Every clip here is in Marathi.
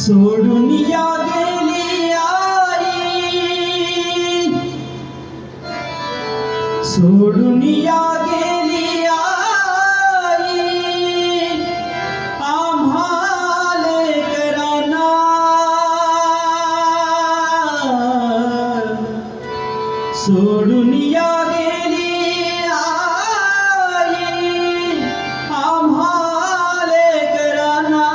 सोडून या गेली आई, सोडून या गेली आई, आम्हाले कराना सोडून या गेली आई, आम्हाले कराना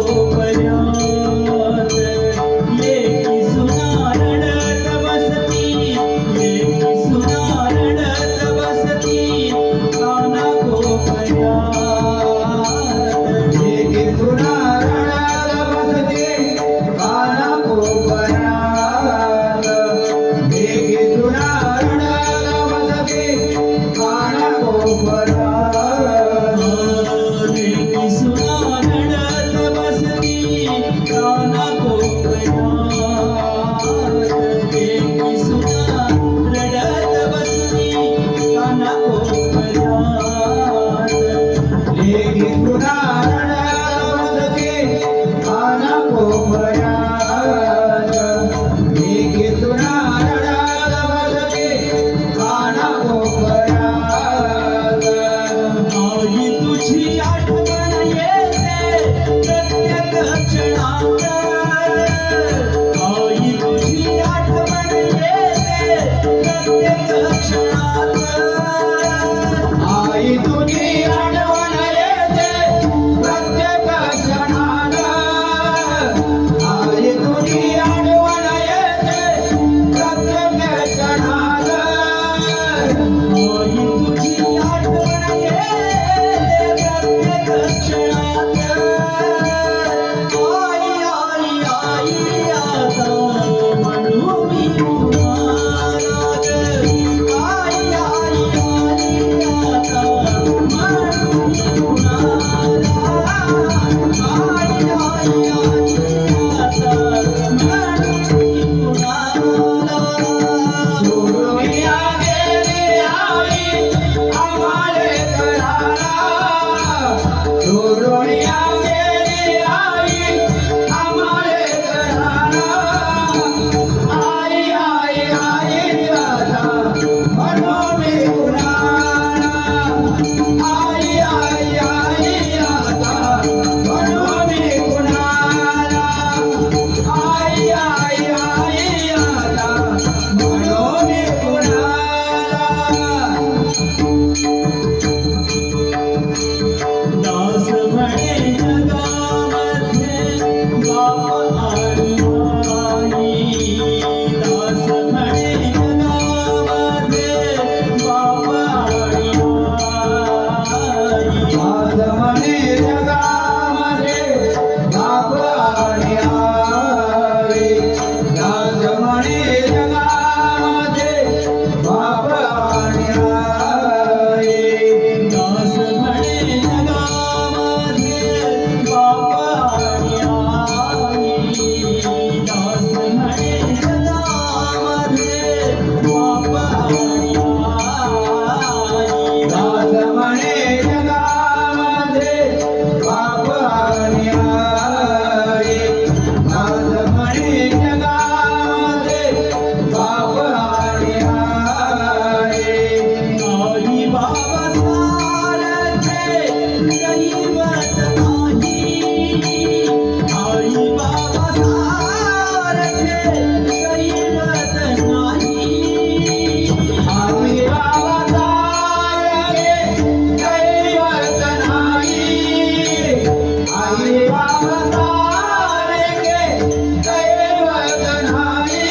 कोपऱ्यात लेकी सुना रडत बसती, लेकी सुना रडत बसती काना कोपऱ्यात. लेकी सुना रडत बसते काना कोपऱ्यात. लेकी सुना रडत बसते काना कोपऱ्यात. लेकी सुना रडत बसती काना कोपऱ्यात. लेकी सुना रडत बसती काना कोपऱ्यात. लेकी सुना रडत बसते काना कोपऱ्यात. लेकी सुना रडत बसते काना कोपऱ्यात. आई तुझी आठवण येते प्रत्येक क्षणात. आई तुझी आठवण येते प्रत्येक क्षणात. आई तुझी आठवण येते प्रत्येक क्षणात. आई तुझी आठवण येते प्रत्येक क्षणात. आई तुझी आठवण येते प्रत्येक क्षणात. आई आई आई आता म्हणू मी तुम्हाला ग. आई आई आई आता म्हणू मी तुम्हाला. आई आई आई आता म्हणू मी तुम्हाला. सोडून या गेली आई आम्हाले करारा. सोडून या गेली आई आम्हाले करारा. आई आई आई आता म्हणून मी कुणाला. आई आई आई आता म्हणून मी कुणाला. आई आई आई आता म्हणून मी कुणाला. दास म्हणे जगामध्ये बाप आणि आई. दास म्हणे जगामध्ये बाप आणि आई. आज म्हणे जगामध्ये बाप आणि आई. आज म्हणे जगामध्ये बाप आणि आई. दास म्हणे जगामध्ये बाप आणि आई. दास म्हणे जगामध्ये बाप आणि आई. आज म्हणे जगामध्ये बाप आणि आई. आज म्हणे जगामध्ये बाप आणि आई. आई बाबा सारखे दैवत नाही. आई बाबा सारखे दैवत नाही. आम्ही बाबासारखे दैवत नाही. आम्ही बाबासारखे दैवत नाही.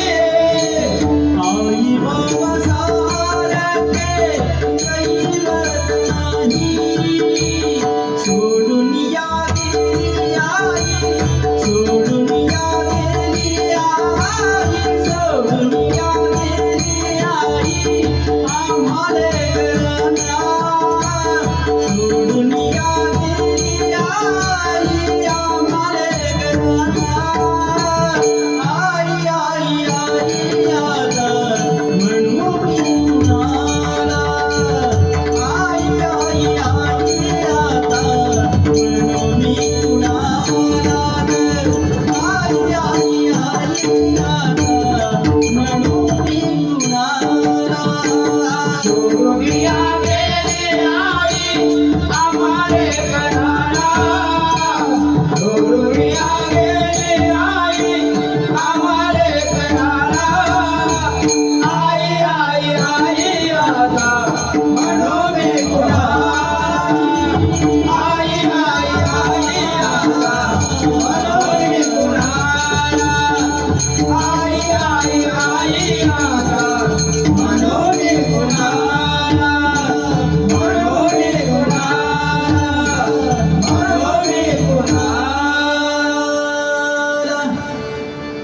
आई बाबा सारखे दैवत नाही. सोडून या गेली आई, सोडून या गेली आई, सोडून या गेली आई आम्हाले घरांना. सोडून या गेली आई आम्हाले घरांना.